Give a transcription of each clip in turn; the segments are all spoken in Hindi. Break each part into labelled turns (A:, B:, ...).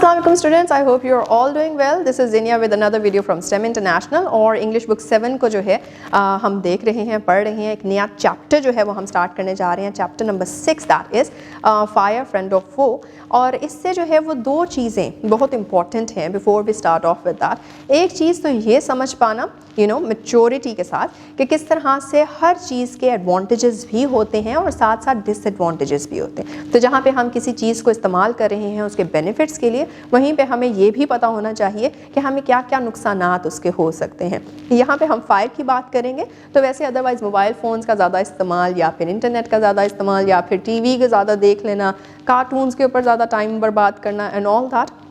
A: Assalamualaikum students, I hope you are all doing well. This is Zinia with another video from STEM International और English book 7 को जो है हम देख रहे हैं, पढ़ रहे हैं. एक नया चैप्टर जो है वो हम स्टार्ट करने जा रहे हैं, chapter number 6 that is fire friend of foe. और इससे जो है वो दो चीज़ें बहुत इंपॉर्टेंट हैं before we start off with that. एक चीज़ तो ये समझ पाना मैच्योरिटी के साथ कि किस तरह से हर चीज़ के एडवांटेजेस भी होते हैं और साथ साथ डिसएडवांटेजेस भी होते हैं. तो जहाँ पे हम किसी चीज़ को इस्तेमाल कर रहे हैं उसके बेनिफिट्स के लिए, वहीं पे हमें ये भी पता होना चाहिए कि हमें क्या क्या नुकसानात उसके हो सकते हैं. यहाँ पे हम फायर की बात करेंगे तो वैसे अदरवाइज़ मोबाइल फ़ोन्स का ज़्यादा इस्तेमाल या फिर इंटरनेट का ज़्यादा इस्तेमाल या फिर टीवी के ज़्यादा देख लेना, कार्टून्स के ऊपर ज़्यादा टाइम बर्बाद करना एंड ऑल दैट,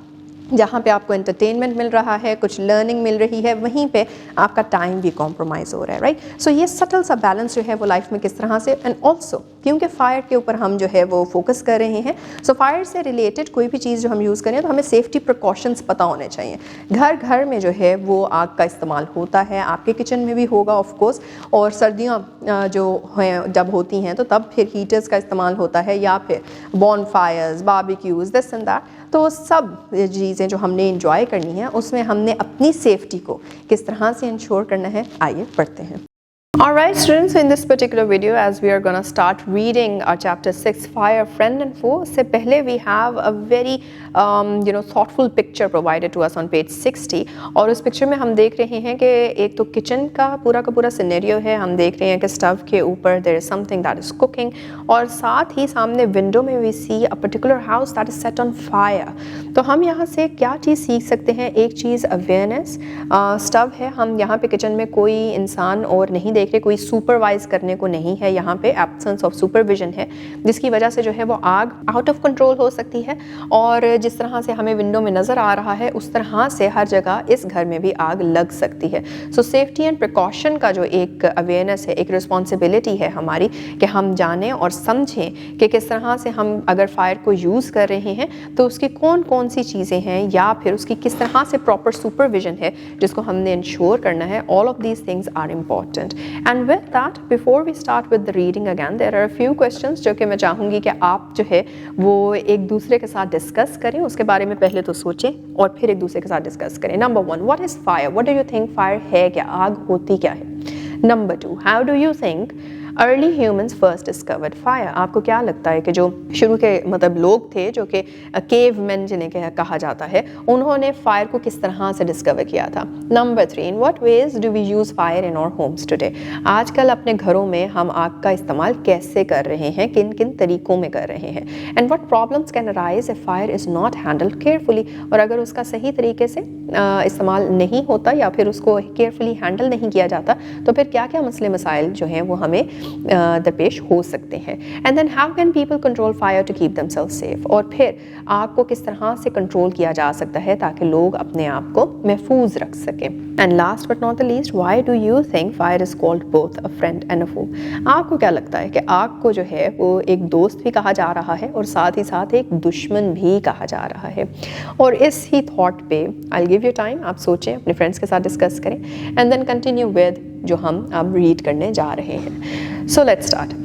A: जहाँ पे आपको एंटरटेनमेंट मिल रहा है, कुछ लर्निंग मिल रही है, वहीं पे आपका टाइम भी कॉम्प्रोमाइज़ हो रहा है, राइट. सो ये सटल सा बैलेंस जो है वो लाइफ में किस तरह से, एंड ऑल्सो क्योंकि फायर के ऊपर हम जो है वो फोकस कर रहे हैं, सो फायर से रिलेटेड कोई भी चीज़ जो हम यूज़ करें तो हमें सेफ्टी प्रिकॉशंस पता होने चाहिए. घर घर में जो है वो आग का इस्तेमाल होता है, आपके किचन में भी होगा ऑफ कोर्स, और सर्दियाँ जो हैं जब होती हैं तो तब फिर हीटर्स का इस्तेमाल होता है या फिर bonfires, barbecues, this and that. तो सब चीज़ें जो हमने इंजॉय करनी है उसमें हमने अपनी सेफ्टी को किस तरह से इंश्योर करना है, आइए पढ़ते हैं. Alright students, in this particular video as we are gonna start reading our chapter 6 Fire Friend and Foe, से पहले we have a very thoughtful picture provided to us on page 60. और उस पिक्चर में हम देख रहे हैं कि एक तो किचन का पूरा सिनेरियो है. हम देख रहे हैं कि स्टव के ऊपर there is something that is cooking, और साथ ही सामने विंडो में we see a particular house that is set on fire. तो हम यहाँ से क्या चीज़ सीख सकते हैं? एक चीज़ अवेयरनेस. स्टव है, हम यहाँ पे किचन में कोई इंसान और नहीं देख रहे, कोई सुपरवाइज करने को नहीं है, यहाँ पे एब्सेंस ऑफ सुपरविजन है, जिसकी वजह से जो है वो आग आउट ऑफ कंट्रोल हो सकती है. और जिस तरह से हमें विंडो में नज़र आ रहा है उस तरह से हर जगह इस घर में भी आग लग सकती है. सो सेफ्टी एंड प्रिकॉशन का जो एक अवेयरनेस है, एक रिस्पॉन्सिबिलिटी है हमारी कि हम जानें और समझें कि किस तरह से हम अगर फायर को यूज़ कर रहे हैं तो उसकी कौन कौन सी चीज़ें हैं या फिर उसकी किस तरह से प्रॉपर सुपरविजन है जिसको हमने इंश्योर करना है. All of these things are important. And with that, before we start with the reading again, there are a few questions जो कि मैं चाहूँगी कि आप जो है वो एक दूसरे के साथ डिस्कस करें. उसके बारे में पहले तो सोचें और फिर एक दूसरे के साथ डिस्कस करें. Number 1, what is fire? What do you think fire है क्या? आग होती क्या है? Number 2, how do you think early humans first discovered fire? आपको क्या लगता है कि जो शुरू के लोग थे जो कि केव मैन जिन्हें कहा जाता है, उन्होंने फायर को किस तरह से डिस्कवर किया था? Number 3, in what ways do we use fire in our homes today? आजकल अपने घरों में हम आग का इस्तेमाल कैसे कर रहे हैं, किन किन तरीक़ों में कर रहे हैं? And what problems can arise if fire is not handled carefully? और अगर उसका सही तरीके से इस्तेमाल नहीं होता या फिर उसको केयरफुली हैंडल नहीं किया जाता तो फिर क्या क्या मसले मसाइल जो हैं वो हमें दरपेश हो सकते हैं. And then how can people control fire to keep themselves safe? और फिर आग को किस तरह से कंट्रोल किया जा सकता है ताकि लोग अपने आप को महफूज रख सकें. And last but not the least, why do you think fire is called both a friend and a foe? आपको क्या लगता है कि आग को जो है वो एक दोस्त भी कहा जा रहा है और साथ ही साथ एक दुश्मन भी कहा जा रहा है? और इस ही थॉट पे I will give you time, आप सोचें, अपने फ्रेंड्स के साथ डिस्कस करें एंड देन कंटिन्यू विद जो हम अब रीड करने जा रहे हैं. So let's start.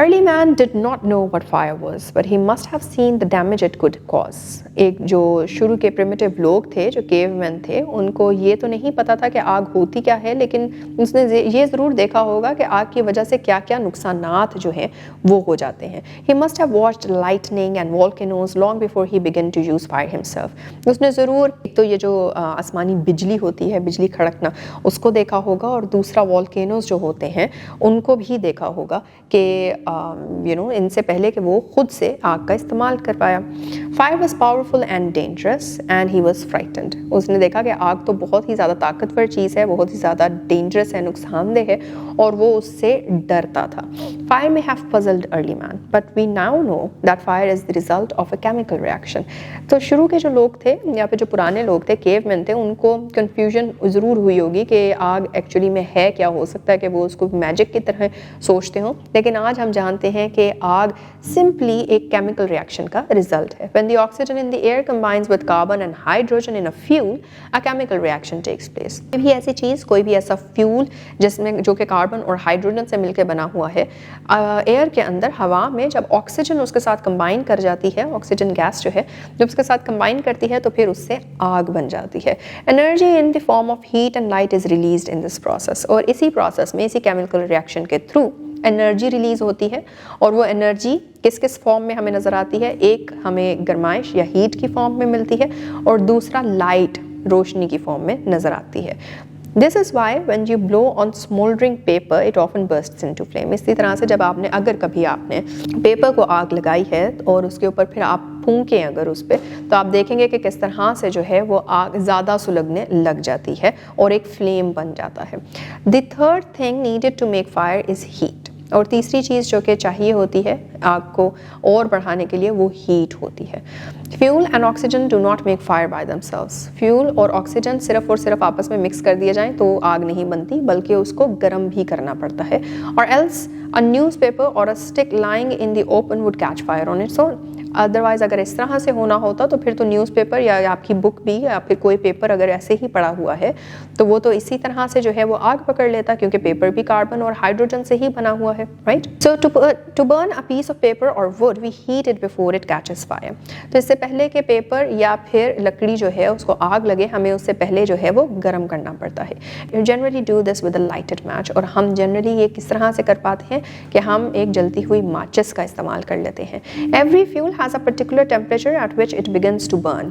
A: Early man did not know what fire was, but he must have seen the damage it could cause. एक जो शुरू के प्रिमिटिव लोग थे, जो केवमैन थे, उनको ये तो नहीं पता था कि आग होती क्या है, लेकिन उसने ये ज़रूर देखा होगा कि आग की वजह से क्या क्या नुकसानात जो हैं वो हो जाते हैं. He must have watched lightning and volcanoes long before he began to use fire himself. उसने ज़रूर एक तो ये जो आसमानी बिजली होती है, बिजली खड़कना, उसको देखा होगा, और दूसरा वॉल्केनोज जो होते हैं उनको भी देखा होगा कि इनसे पहले कि वो खुद से आग का इस्तेमाल कर पाया. Fire was powerful and dangerous and he was frightened. उसने देखा कि आग तो बहुत ही ज़्यादा ताकतवर चीज़ है, बहुत ही ज़्यादा डेंजरस है, नुकसानदेह है, और वो उससे डरता था. Fire may have puzzled early man but we now know that fire is the result of a chemical reaction. तो शुरू के जो लोग थे या फिर जो पुराने लोग थे, केवमैन थे, उनको कन्फ्यूजन ज़रूर हुई होगी कि आग एक्चुअली में है क्या. हो सकता है कि वो उसको मैजिक की तरह सोचते हों, लेकिन आज हम हम जानते हैं कि आग सिंपली एक केमिकल रिएक्शन का रिजल्ट है। When the oxygen in the air combines with carbon and hydrogen in a fuel, a chemical reaction takes place. कोई भी ऐसी चीज़, कोई भी ऐसा फ्यूल जिसमें जो कि कार्बन और हाइड्रोजन से मिलकर बना हुआ है, एयर के अंदर हवा में जब ऑक्सीजन उसके साथ कंबाइन कर जाती है, ऑक्सीजन गैस जो है जब उसके साथ कंबाइन करती है तो फिर उससे आग बन जाती है। Energy in the form of heat and light is released in this process, और इसी प्रोसेस में, इसी केमिकल रिएक्शन के थ्रू एनर्जी रिलीज होती है। और वो एनर्जी किस किस फॉर्म में हमें नज़र आती है? एक हमें गर्माइश या हीट की फॉर्म में मिलती है, और दूसरा लाइट, रोशनी की फॉर्म में नज़र आती है। This is why when you blow on smoldering paper, it often bursts into flame. इसी तरह से जब आपने, अगर कभी आपने पेपर को आग लगाई है और उसके ऊपर फिर आप फूंकें अगर उस पर, तो आप देखेंगे कि किस तरह से जो है वो आग ज़्यादा सुलगने लग जाती है और एक फ्लेम बन जाता है। The third thing needed to make fire is heat. और तीसरी चीज़ जो कि चाहिए होती है आग को और बढ़ाने के लिए, वो हीट होती है। Fuel and oxygen do not make fire by themselves. Fuel और ऑक्सीजन सिर्फ और सिर्फ आपस में मिक्स कर दिए जाएं तो आग नहीं बनती, बल्कि उसको गर्म भी करना पड़ता है। और एल्स अ न्यूज़पेपर और a stick lying in the open would catch fire on its own. Otherwise अगर इस तरह से होना होता तो फिर तो न्यूज़पेपर या आपकी बुक भी, या फिर कोई पेपर अगर ऐसे ही पड़ा हुआ है तो वो तो इसी तरह से जो है वो आग पकड़ लेता, क्योंकि पेपर भी कार्बन और हाइड्रोजन से ही बना हुआ है, right. So to burn a piece of paper और wood we heat it before it catches fire. तो इससे पहले कि पेपर या फिर लकड़ी जो है उसको आग लगे, हमें उससे पहले जो है वो गर्म करना पड़ता है। You generally do this with a lighted match. और हम जनरली ये किस तरह से कर पाते हैं कि हम एक जलती हुई माचिस का इस्तेमाल कर लेते हैं। Every fuel has a particular temperature at which it begins to burn.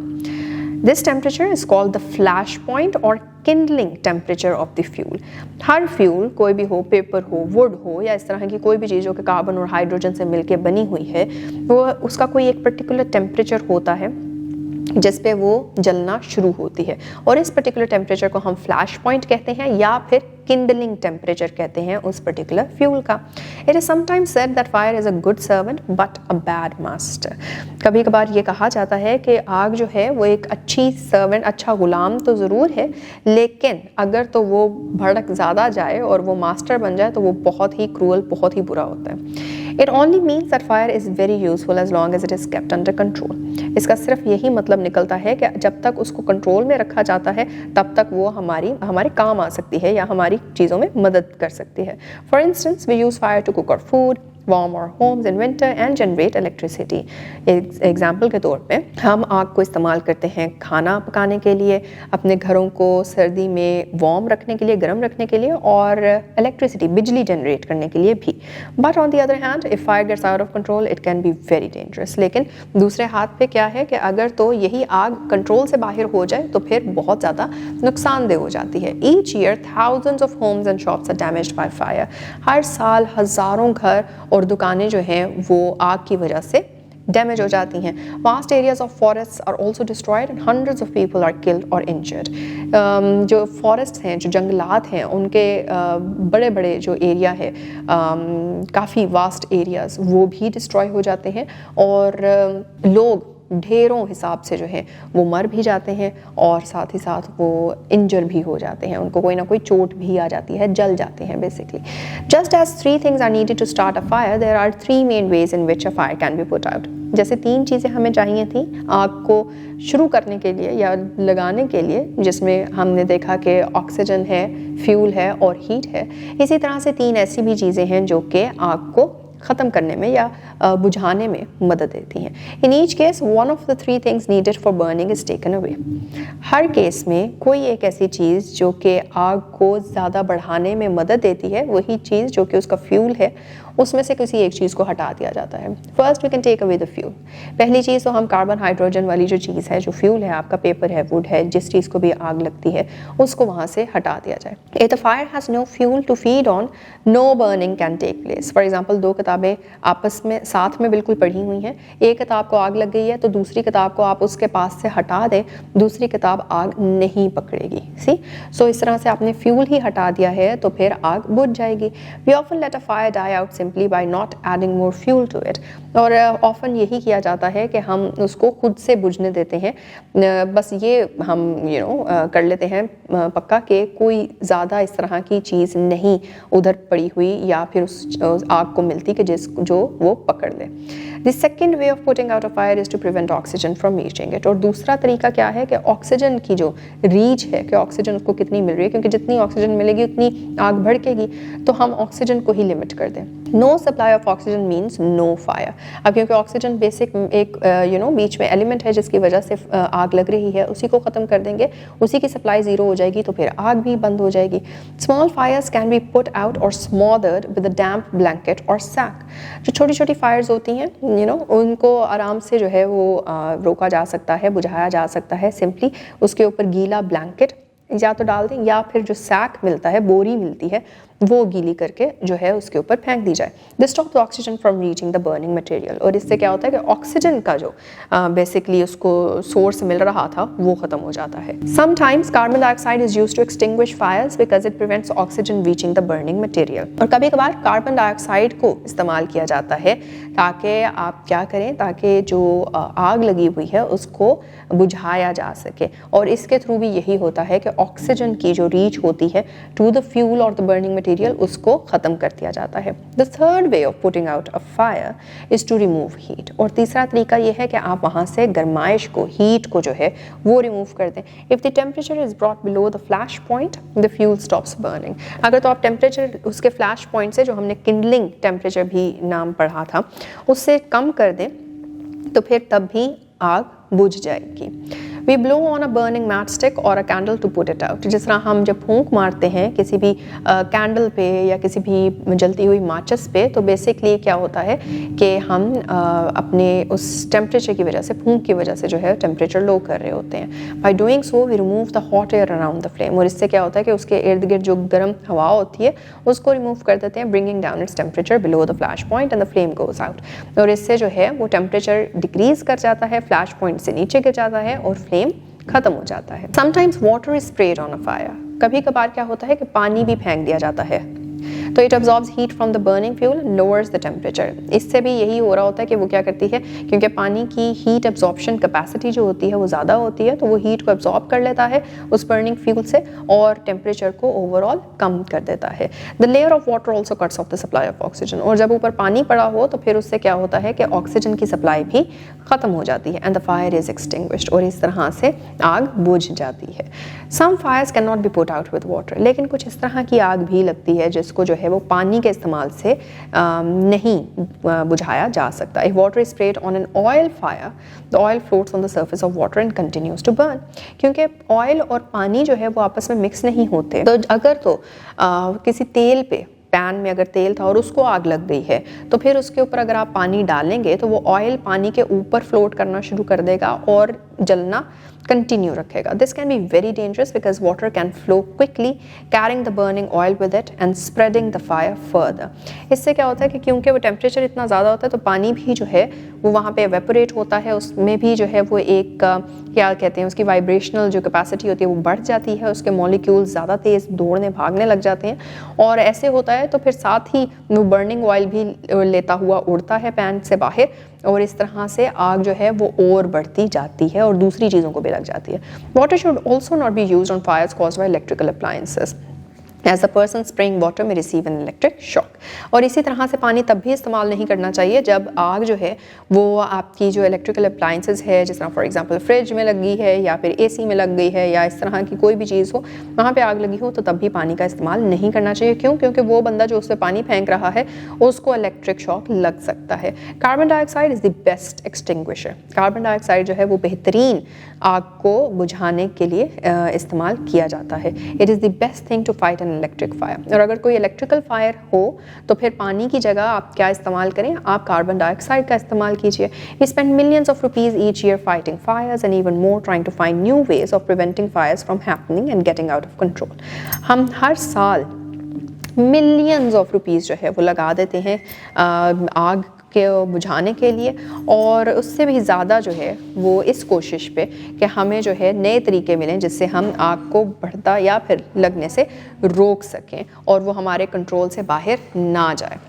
A: This temperature is called the flash point or kindling temperature of the fuel. Her fuel, कोई भी हो, पेपर हो, वुड हो, या इस तरह की कोई भी चीज़ जो कि कार्बन और हाइड्रोजन से मिलकर बनी हुई है, वो उसका कोई एक पर्टिकुलर टेम्परेचर होता है जिस पे वो जलना शुरू होती है, और इस पर्टिकुलर टेम्परेचर को हम फ्लैश पॉइंट कहते हैं या फिर किंडलिंग टेम्परेचर कहते हैं उस पर्टिकुलर फ्यूल का। It is sometimes said that fire is a good servant but a bad master. कभी कभार ये कहा जाता है कि आग जो है वो एक अच्छी सर्वेंट, अच्छा गुलाम तो ज़रूर है, लेकिन अगर तो वो भड़क ज़्यादा जाए और वो मास्टर बन जाए तो वो बहुत ही क्रूअल, बहुत ही बुरा होता है। It only means that fire is very useful as long as it is kept under control. इसका सिर्फ यही मतलब निकलता है कि जब तक उसको कंट्रोल में रखा जाता है तब तक वो हमारे काम आ सकती है या हमारी चीज़ों में मदद कर सकती है। For instance, we use fire to cook our food, warm our homes in winter and generate electricity. Example के तौर पे हम आग को इस्तेमाल करते हैं खाना पकाने के लिए, अपने घरों को सर्दी में वार्म रखने के लिए, गर्म रखने के लिए, और इलेक्ट्रिसिटी, बिजली जनरेट करने के लिए भी। But on the other hand, if fire gets out of control it can be very dangerous. लेकिन दूसरे हाथ पे क्या है कि अगर तो यही आग कंट्रोल से बाहर हो जाए तो फिर बहुत ज़्यादा नुकसानदेह हो जाती है। Each year thousands of homes and shops are damaged by fire. हर साल हज़ारों घर और दुकानें जो हैं वो आग की वजह से डैमेज हो जाती हैं। Vast areas of forest are also destroyed and hundreds of people are killed और इंजर्ड। जो फॉरेस्ट हैं, जो जंगलात हैं, उनके बड़े बड़े जो एरिया है, काफ़ी वास्ट एरियाज, वो भी डिस्ट्रॉय हो जाते हैं, और लोग ढेरों हिसाब से जो है वो मर भी जाते हैं, और साथ ही साथ वो इंजर भी हो जाते हैं, उनको कोई ना कोई चोट भी आ जाती है, जल जाते हैं basically. Just as 3 things are needed to start a fire, there are 3 main ways in which a fire can be put out. जैसे 3 चीज़ें हमें चाहिए थी आग को शुरू करने के लिए या लगाने के लिए, जिसमें हमने देखा कि ऑक्सीजन है, फ्यूल है और हीट है। इसी तरह से 3 ऐसी भी चीज़ें हैं जो कि आग को ख़त्म करने में या बुझाने में मदद देती हैं। In each case one of the 3 things needed for burning is taken away. Her case में कोई एक ऐसी चीज़ जो कि आग को ज़्यादा बढ़ाने में मदद देती है, वही चीज़ जो कि उसका फ्यूल है, उसमें से किसी एक चीज़ को हटा दिया जाता है। First we can take away the fuel. पहली चीज़ तो हम कार्बन हाइड्रोजन वाली जो चीज़ है, जो फ्यूल है, आपका पेपर है, वुड है, जिस चीज़ को भी आग लगती है उसको वहाँ से हटा दिया जाए। If the fire has no fuel to feed on, no burning can take place. For example 2 किताबें आपस में साथ में बिल्कुल पढ़ी हुई हैं। एक किताब को आग लग गई है तो दूसरी किताब को आप उसके पास से हटा दें, दूसरी किताब आग नहीं पकड़ेगी। सी सो इस तरह से आपने फ्यूल ही हटा दिया है तो फिर आग बुझ जाएगी। We often let a fire die out simply by not adding more fuel to it. और ऑफन यही किया जाता है कि हम उसको खुद से बुझने देते हैं। बस ये हम कर लेते हैं पक्का कि कोई ज़्यादा इस तरह की चीज़ नहीं उधर पड़ी हुई या फिर उस आग को मिलती कि जो वो पकड़ ले। The second way of putting out a fire is to prevent oxygen from reaching it. और दूसरा तरीका क्या है कि ऑक्सीजन की जो रीच है कि ऑक्सीजन उसको कितनी मिल रही है, क्योंकि जितनी ऑक्सीजन मिलेगी उतनी आग भड़केगी, तो हम ऑक्सीजन को ही लिमिट कर दें। No supply of oxygen means no fire. अब क्योंकि ऑक्सीजन बेसिक एक बीच में एलिमेंट है जिसकी वजह से आग लग रही है, उसी को ख़त्म कर देंगे, उसी की सप्लाई ज़ीरो हो जाएगी तो फिर आग भी बंद हो जाएगी। Small fires can be put out और smothered with a damp blanket और सैक। जो छोटी छोटी फायर्स होती हैं उनको आराम से जो है वो रोका जा सकता है, बुझाया जा सकता है। सिंपली उसके ऊपर गीला ब्लैंकेट या तो डाल दें या फिर जो सैक मिलता है, बोरी मिलती है, वो गीली करके जो है उसके ऊपर फेंक दी जाए। This stop the oxygen from reaching the burning material. और इससे क्या होता है कि ऑक्सीजन का जो बेसिकली उसको सोर्स मिल रहा था वो ख़त्म हो जाता है। Sometimes carbon dioxide is used to extinguish fires because it prevents oxygen reaching the burning material. और कभी कभार कार्बन डाइऑक्साइड को इस्तेमाल किया जाता है ताकि आप क्या करें, ताकि जो आग लगी हुई है उसको बुझाया जा सके। और इसके थ्रू भी यही होता है कि ऑक्सीजन की जो रीच होती है टू द फ्यूल और द बर्निंग मटेरियल उसको ख़त्म कर दिया जाता है। The third way of putting out a fire is to remove heat. और तीसरा तरीका ये है कि आप वहाँ से गर्माइश को, हीट को जो है वो रिमूव कर दें। If the temperature is brought below the flash point the fuel stops burning. अगर तो आप टेम्परेचर उसके फ्लैश पॉइंट से, जो हमने किंडलिंग टेम्परेचर भी नाम पढ़ा था, उससे कम कर दें तो फिर तब भी आग बुझ जाएगी। We blow on a burning matchstick or a candle to put it out। जिस तरह हम जब फूंक मारते हैं किसी भी कैंडल पे या किसी भी जलती हुई माचिस पे, तो बेसिकली क्या होता है कि हम अपने उस टेम्परेचर की वजह से, फूंक की वजह से जो है टेम्परेचर लो कर रहे होते हैं। By doing so we remove the hot air around the flame। और इससे क्या होता है कि उसके इर्द गिर्द जो गर्म हवा होती है उसको रिमूव कर देते हैं, bringing down its temperature below the flash point and the flame goes out। और इससे जो है वो टेम्परेचर डिक्रीज कर जाता है, फ्लैश पॉइंट से नीचे गिर जाता है और फ्लेम खत्म हो जाता है। Sometimes water is sprayed on a fire। कभी कभार क्या होता है कि पानी भी फेंक दिया जाता है, तो it absorbs heat from the burning fuel and lowers the temperature. इससे भी यही हो रहा होता है कि वो क्या करती है, क्योंकि पानी की हीट एब्जॉर्प्शन कैपेसिटी जो होती है वो ज़्यादा होती है, तो वो हीट को एब्जॉर्ब कर लेता है उस बर्निंग फ्यूल से और टेम्परेचर को ओवरऑल कम कर देता है। The layer of water also cuts of the supply of oxygen. और जब ऊपर पानी पड़ा हो तो फिर उससे क्या होता है कि ऑक्सीजन की सप्लाई भी ख़त्म हो जाती है and the fire is extinguished. और इस तरह से आग बुझ जाती है। Some fires can not be put out with water. लेकिन कुछ इस तरह की आग भी लगती है जिसको जो है वो पानी के इस्तेमाल से नहीं बुझाया जा सकता। If water is sprayed on an oil fire, the oil floats on the surface of water and continues to burn। क्योंकि ऑयल और पानी जो है वो आपस में मिक्स नहीं होते, तो अगर तो किसी तेल पे, पैन में अगर तेल था और उसको आग लग गई है तो फिर उसके ऊपर अगर आप पानी डालेंगे तो वो ऑयल पानी के ऊपर फ्लोट करना शुरू कर देगा और जलना कंटिन्यू रखेगा। This can be very dangerous because water can flow quickly carrying the burning oil with it and spreading the fire further. इससे क्या होता है कि क्योंकि वो टेम्परेचर इतना ज़्यादा होता है तो पानी भी जो है वो वहाँ पे एवेपोरेट होता है, उसमें भी जो है वो एक क्या कहते हैं, उसकी वाइब्रेशनल जो कैपेसिटी होती है वो बढ़ जाती है, उसके मॉलिक्यूल्स ज़्यादा तेज़ दौड़ने भागने लग जाते हैं और ऐसे होता है तो फिर साथ ही वो बर्निंग ऑयल भी लेता हुआ उड़ता है पैन से बाहर और इस तरह से आग जो है वो और बढ़ती जाती है और दूसरी चीज़ों को भी लग जाती है। Water should also not be used on fires caused by electrical appliances as a person spraying water may receive an electric shock. और इसी तरह से पानी तब भी इस्तेमाल नहीं करना चाहिए जब आग जो है वो आपकी जो इलेक्ट्रिकल अप्लायंसेस है, जिस तरह फॉर एग्जांपल फ्रिज में लग गई है या फिर एसी में लग गई है या इस तरह की कोई भी चीज़ हो, वहाँ पे आग लगी हो, तो तब भी पानी का इस्तेमाल नहीं करना चाहिए। क्यों? क्योंकि वो बंदा जो उस पर पानी फेंक रहा है उसको इलेक्ट्रिक शॉक लग सकता है। Carbon dioxide is the best extinguisher. Carbon dioxide जो है वो बेहतरीन आग को बुझाने के लिए इस्तेमाल किया जाता है। It is the best thing to fight electric fire. और अगर कोई इलेक्ट्रिकल फायर हो तो फिर पानी की जगह आप क्या इस्तेमाल करें, आप कार्बन डाइऑक्साइड का इस्तेमाल कीजिए। We spend millions of rupees each year fighting fires and even more trying to find new ways of preventing fires from happening and getting out of control. हम हर साल मिलियंस ऑफ रुपीज़ जो है वो लगा देते हैं आग के बुझाने के लिए, और उससे भी ज़्यादा जो है वो इस कोशिश पे कि हमें जो है नए तरीके मिलें जिससे हम आग को बढ़ता या फिर लगने से रोक सकें और वो हमारे कंट्रोल से बाहर ना जाए।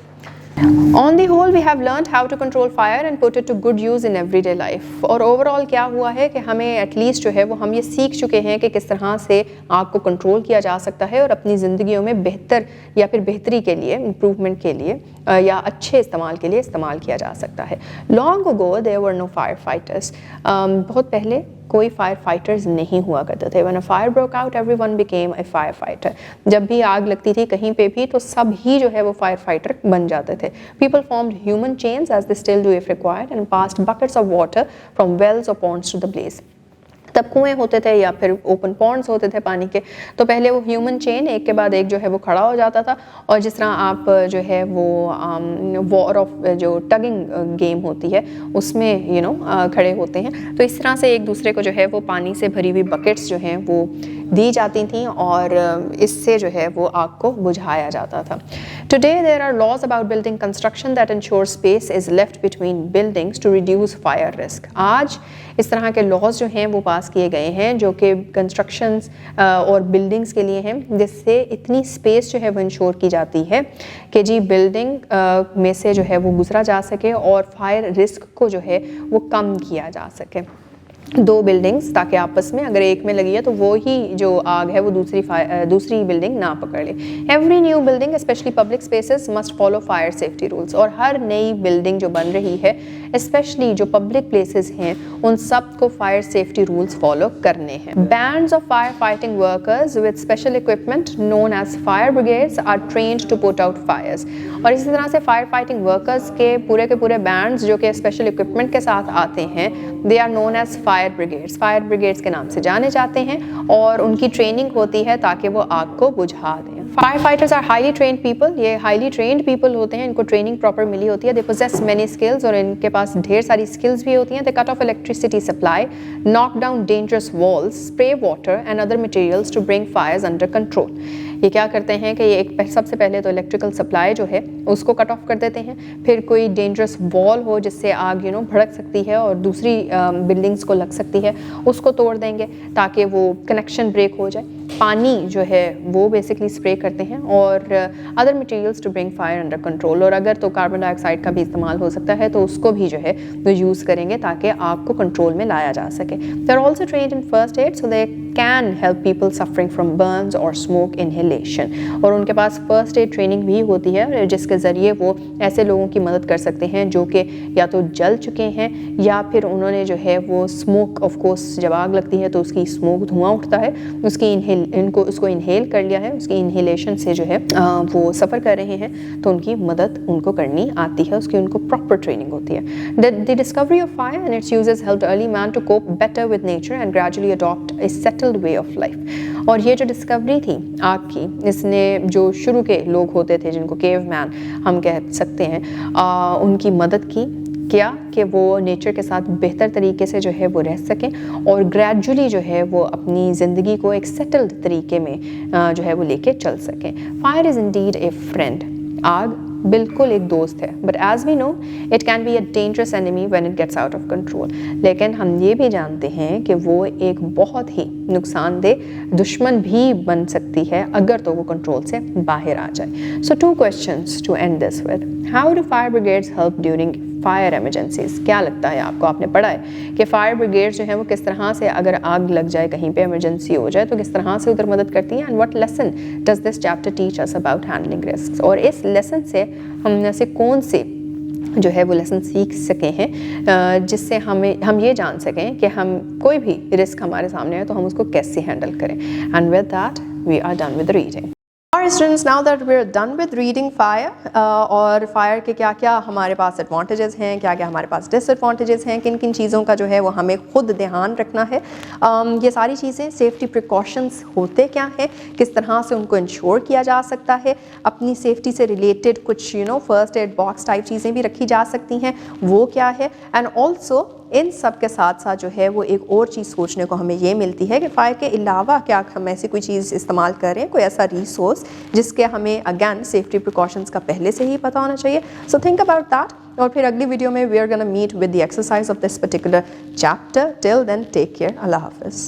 A: On the whole, we have learned how to control fire and put it to good use in everyday life. और ओवरऑल क्या हुआ है कि हमें एटलीस्ट जो है वो हम ये सीख चुके हैं कि किस तरह से आग को कंट्रोल किया जा सकता है और अपनी ज़िंदगियों में बेहतर या फिर बेहतरी के लिए, इम्प्रूवमेंट के लिए या अच्छे इस्तेमाल के लिए इस्तेमाल किया जा सकता है। Long ago, there were no firefighters. बहुत पहले कोई फायर फाइटर्स नहीं हुआ करते थे। When a fire broke out, everyone became a firefighter. जब भी आग लगती थी कहीं पे भी तो सब ही जो है वो फायर फाइटर बन जाते थे। People formed human chains as they still do if required and passed buckets of water from wells or ponds to the blaze. तब कुएँ होते थे या फिर ओपन पॉन्ड्स होते थे पानी के, तो पहले वो ह्यूमन चेन एक के बाद एक जो है वो खड़ा हो जाता था, और जिस तरह आप जो है वो वॉर ऑफ जो टगिंग गेम होती है उसमें खड़े होते हैं, तो इस तरह से एक दूसरे को जो है वो पानी से भरी हुई बकेट्स जो हैं वो दी जाती थी और इससे जो है वो आग को बुझाया जाता था। Today there are laws about building construction that ensure space is left between buildings to reduce fire risk. आज इस तरह के लॉज जो हैं वो पास किए गए हैं जो कि कंस्ट्रक्शंस और बिल्डिंग्स के लिए हैं, जिससे इतनी स्पेस जो है वो इंश्योर की जाती है कि जी बिल्डिंग में से जो है वो गुजरा जा सके और फायर रिस्क को जो है वो कम किया जा सके। दो बिल्डिंग्स ताकि आपस में अगर एक में लगी है तो वो ही जो आग है वो दूसरी बिल्डिंग ना पकड़ ले। Every new building specially public spaces must follow fire safety rules, और हर नई बिल्डिंग जो बन रही है स्पेशली जो पब्लिक प्लेसेस हैं उन सब को फायर सेफ्टी रूल्स फॉलो करने हैं। Bands of fire fighting workers with special equipment known as fire brigades are trained to put out fires, और इसी तरह से फायर फाइटिंग वर्कर्स के पूरे बैंड्स जो कि स्पेशल इक्विपमेंट के साथ आते हैं they are known as fire brigades के नाम से जाने जाते हैं और उनकी ट्रेनिंग होती है ताकि वो आग को बुझा दें। Fire fighters are highly trained people, ये हाईली ट्रेन्ड पीपल होते हैं, इनको ट्रेनिंग प्रॉपर मिली होती है। दे पोजेस मेनी स्किल्स, और इनके पास ढेर सारी स्किल्स भी होती हैं। They cut off electricity supply, knock down dangerous walls, spray water and other materials to bring fires under control. ये क्या करते हैं कि ये सबसे पहले तो इलेक्ट्रिकल सप्लाई जो है उसको कट ऑफ कर देते हैं, फिर कोई डेंजरस वॉल हो जिससे आग भड़क सकती है और दूसरी बिल्डिंग्स को लग सकती है उसको तोड़ देंगे ताकि वो कनेक्शन ब्रेक हो जाए। पानी जो है वो बेसिकली स्प्रे करते हैं और other materials to bring fire under control, और अगर तो कार्बन डाइऑक्साइड का भी इस्तेमाल हो सकता है तो उसको भी जो है वो यूज़ करेंगे ताकि आग को कंट्रोल में लाया जा सके। They are also trained in first aid so they can help people suffering from burns और स्मोक इनहेलेशन, और उनके पास फर्स्ट एड ट्रेनिंग भी होती है जिसके ज़रिए वो ऐसे लोगों की मदद कर सकते हैं जो कि या तो जल चुके हैं या फिर उन्होंने जो है वो स्मोक, ऑफ कोर्स जब आग लगती है तो उसकी स्मोक धुआं उठता है, उसको इनहेल कर लिया है, उसकी इनहेलेशन से जो है वो सफ़र कर रहे हैं तो उनकी मदद उनको करनी आती है, उसकी उनको प्रॉपर ट्रेनिंग होती है। The discovery of fire and its uses helped early man to cope better with nature and gradually adopt a settled way of life. और ये जो डिस्कवरी थी आग की, इसने जो शुरू के लोग होते थे जिनको केव मैन हम कह सकते हैं, उनकी मदद की क्या कि वो नेचर के साथ बेहतर तरीके से जो है वो रह सकें और ग्रेजुअली जो है वो अपनी ज़िंदगी को एक सेटल्ड तरीके में जो है वो लेके चल सकें। Fire is indeed a friend, आग बिल्कुल एक दोस्त है, but as we know it can be a dangerous enemy when it gets out of control. लेकिन हम ये भी जानते हैं कि वो एक बहुत ही नुकसानदेह दुश्मन भी बन सकती है अगर तो वो कंट्रोल से बाहर आ जाए। So 2 questions to end this with, how do fire brigades help during fire emergencies? क्या लगता है आपको, आपने पढ़ा है कि फायर ब्रिगेड्स जो है वो किस तरह से अगर आग लग जाए कहीं पे इमरजेंसी हो जाए तो किस तरह से उधर मदद करती हैं, and what lesson does this chapter teach us about handling risks? और इस लेसन से हम ऐसे कौन से जो है वो लेसन सीख सके हैं जिससे हम ये जान सकें कि हम कोई भी रिस्क हमारे सामने है तो हम उसको कैसे हैंडल करें। And with that we are done with reading. Alright students, now that we're done with reading fire और फायर के क्या क्या हमारे पास एडवांटेजेस हैं, क्या क्या हमारे पास डिसएडवांटेजेस हैं, किन किन चीज़ों का जो है वो हमें खुद ध्यान रखना है, ये सारी चीज़ें, सेफ्टी प्रिकॉशंस होते क्या हैं, किस तरह से उनको इंश्योर किया जा सकता है, अपनी सेफ्टी से रिलेटेड कुछ फर्स्ट एड बॉक्स टाइप चीज़ें भी रखी जा सकती हैं, वो क्या है, एंड ऑल्सो इन सब के साथ साथ जो है वो एक और चीज़ सोचने को हमें ये मिलती है कि फ़ायर के अलावा क्या हम ऐसी कोई चीज़ इस्तेमाल करें, कोई ऐसा रिसोर्स जिसके हमें अगैन सेफ्टी प्रिकॉशंस का पहले से ही पता होना चाहिए. सो थिंक अबाउट दैट और फिर अगली वीडियो में we are gonna meet with the exercise of this particular chapter. Till then take care. अल्लाह हाफिज़.